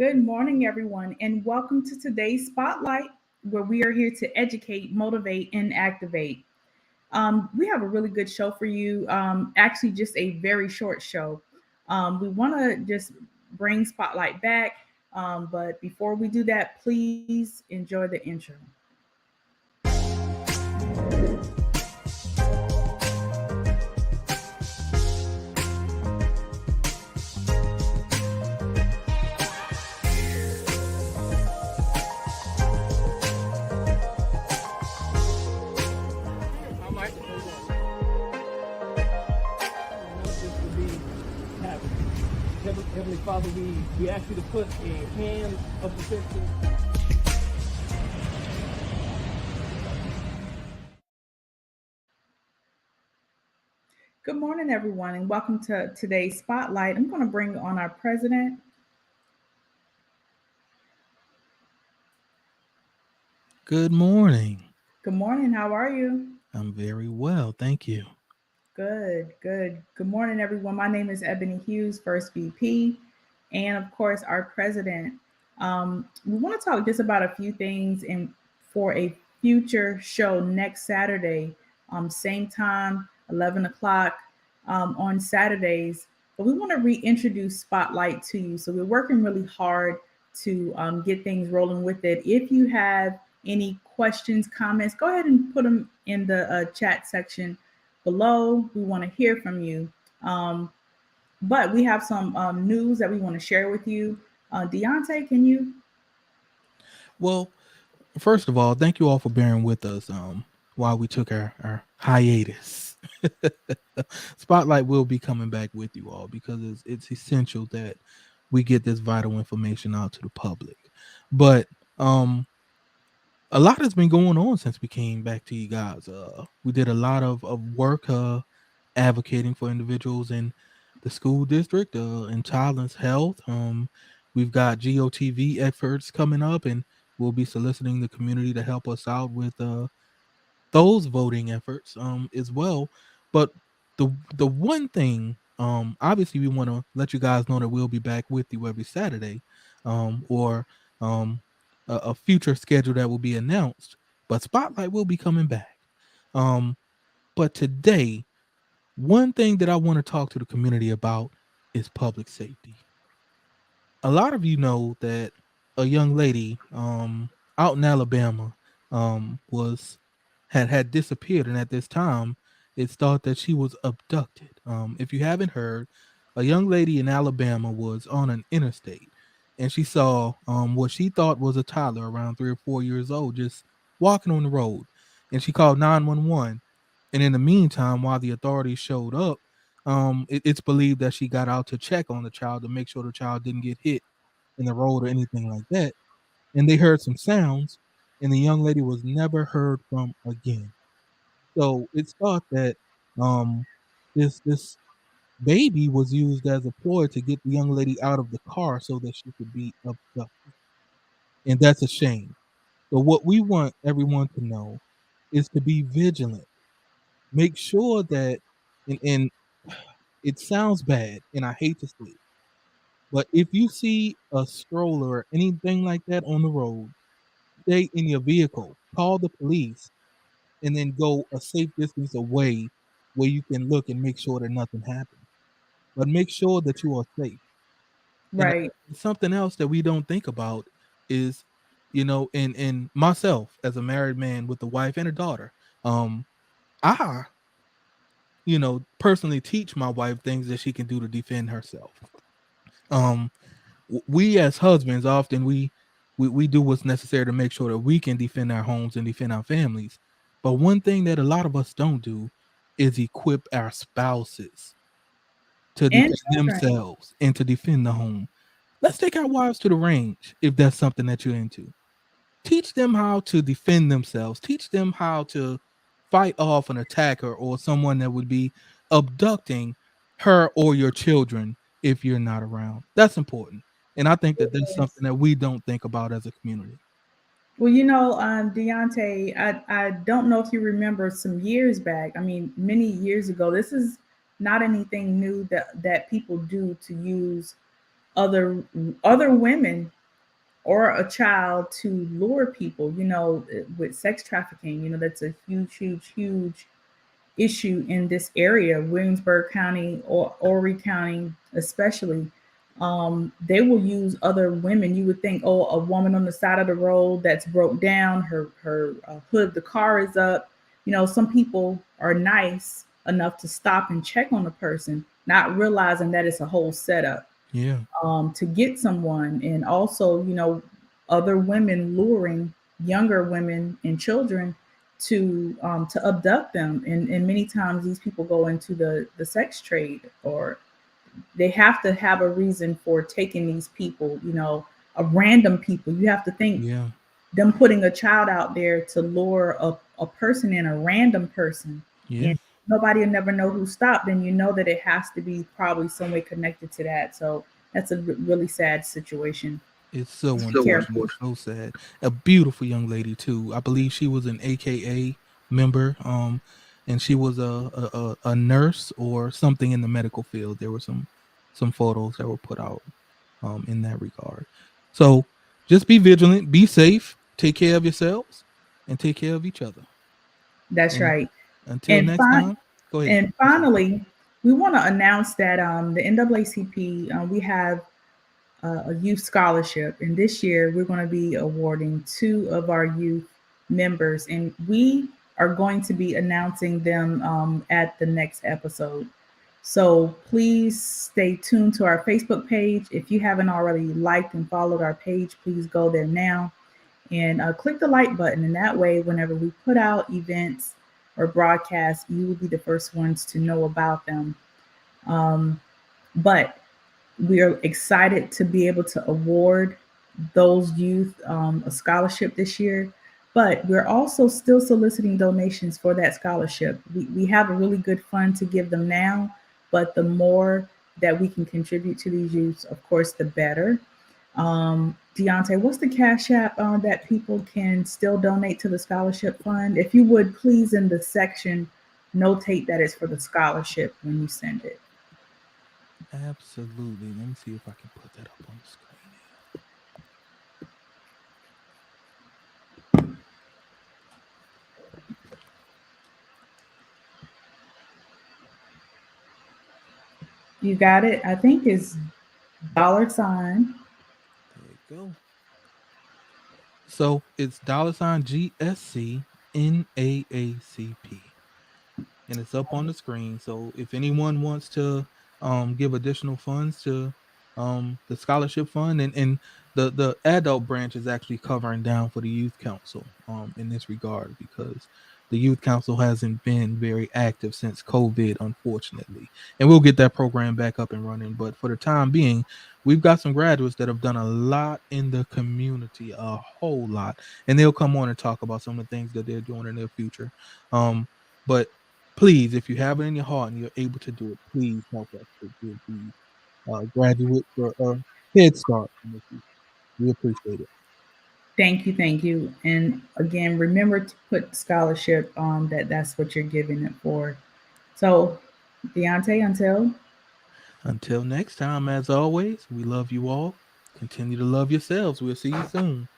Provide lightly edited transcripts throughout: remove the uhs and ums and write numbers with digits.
Good morning, everyone, and welcome to today's Spotlight, where we are here to educate, motivate, and activate. We have a really good show for you. Actually, just a very short show. We want to just bring Spotlight back, but before we do that, please enjoy the intro. I like it. This would be happen. Heavenly Father, we ask you to put a hand of protection. Good morning, everyone, and welcome to today's Spotlight. I'm going to bring on our president. Good morning. Good morning. How are you? I'm very well, thank you. Good, good. Good morning, everyone. My name is Ebony Hughes, First VP, and of course, our president. We want to talk just about a few things and for a future show next Saturday, same time, 11 o'clock on Saturdays. But we want to reintroduce Spotlight to you. So we're working really hard to get things rolling with it. If you have any questions, comments, go ahead and put them in the chat section below. We want to hear from you. Um, but we have some news that we want to share with you. Deontay, can you? Well, first of all, thank you all for bearing with us while we took our hiatus. Spotlight will be coming back with you all because it's essential that we get this vital information out to the public. But a lot has been going on since we came back to you guys. We did a lot of work advocating for individuals in the school district, in children's health. We've got GOTV efforts coming up, and we'll be soliciting the community to help us out with those voting efforts as well. But the one thing, obviously, we want to let you guys know that we'll be back with you every Saturday, or a future schedule that will be announced. But Spotlight will be coming back. Um, but today, one thing that I want to talk to the community about is public safety. A lot of you know that a young lady out in Alabama was had disappeared, and at this time it's thought that she was abducted. If you haven't heard, a young lady in Alabama was on an interstate, and she saw what she thought was a toddler around 3 or 4 years old just walking on the road, and she called 911. And in the meantime, while the authorities showed up, it's believed that she got out to check on the child to make sure the child didn't get hit in the road or anything like that. And they heard some sounds, and the young lady was never heard from again. So it's thought that um, this baby was used as a ploy to get the young lady out of the car so that she could be abducted, and that's a shame. So what we want everyone to know is to be vigilant. Make sure that, and it sounds bad, and I hate to say it, but if you see a stroller or anything like that on the road, stay in your vehicle, call the police, and then go a safe distance away where you can look and make sure that nothing happens. But make sure that you are safe. And Right. something else that we don't think about is, in myself as a married man with a wife and a daughter, I, personally teach my wife things that she can do to defend herself. Um, we as husbands often we do what's necessary to make sure that we can defend our homes and defend our families. But one thing that a lot of us don't do is equip our spouses to And defend children. themselves and to defend the home. Let's take our wives to the range if that's something that you're into. Teach them how to defend themselves. Teach them how to fight off an attacker or someone that would be abducting her or your children if you're not around. That's important. And I think that that's Yes. something that we don't think about as a community. Well, Deontay, I don't know if you remember some years back. I mean, many years ago. This is not anything new that people do to use other other women or a child to lure people, with sex trafficking. That's a huge, huge, huge issue in this area, Williamsburg County or Horry County, especially. They will use other women. You would think, oh, a woman on the side of the road that's broke down, her hood of the car is up. Some people are nice enough to stop and check on the person, not realizing that it's a whole setup Yeah. to get someone, and also, other women luring younger women and children to abduct them, and many times these people go into the sex trade, or they have to have a reason for taking these people. A random people. You have to think Yeah. them putting a child out there to lure a person in, a random person, Yeah. and nobody will never know who stopped, and that it has to be probably some way connected to that. So that's a really sad situation. It's so Be careful. unfortunate, so sad. A beautiful young lady too. I believe she was an AKA member, and she was a nurse or something in the medical field. There were some photos that were put out in that regard. So just be vigilant, be safe, take care of yourselves, and take care of each other. That's And right. until And next time, go ahead. and I'm sorry. finally, we want to announce that the NAACP, we have a youth scholarship, and this year we're going to be awarding two of our youth members, and we are going to be announcing them at the next episode. So please stay tuned to our Facebook page. If you haven't already liked and followed our page, please go there now and click the like button. And that way, whenever we put out events or broadcasts, you will be the first ones to know about them. Um, but we are excited to be able to award those youth a scholarship this year. But we're also still soliciting donations for that scholarship. We have a really good fund to give them now, but the more that we can contribute to these youths, of course, the better. Deontay, what's the cash app that people can still donate to the scholarship fund? If you would please, in the section, notate that it's for the scholarship when you send it. Absolutely. Let me see if I can put that up on the screen here. You got it? I think it's $. There you go. So it's $GSCNAACP, and it's up on the screen. So if anyone wants to give additional funds to the scholarship fund, and the adult branch is actually covering down for the youth council in this regard, because the youth council hasn't been very active since COVID, unfortunately. And we'll get that program back up and running. But for the time being, we've got some graduates that have done a lot in the community, a whole lot, and they'll come on and talk about some of the things that they're doing in their future. But please, if you have it in your heart and you're able to do it, please help us to give these graduates a head start in the future. We appreciate it. Thank you, thank you. And again, remember to put scholarship on that. That's what you're giving it for. So, Deontay, until Until next time, as always, we love you all. Continue to love yourselves. We'll see you soon.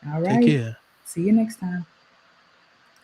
all Take right. care. See you next time.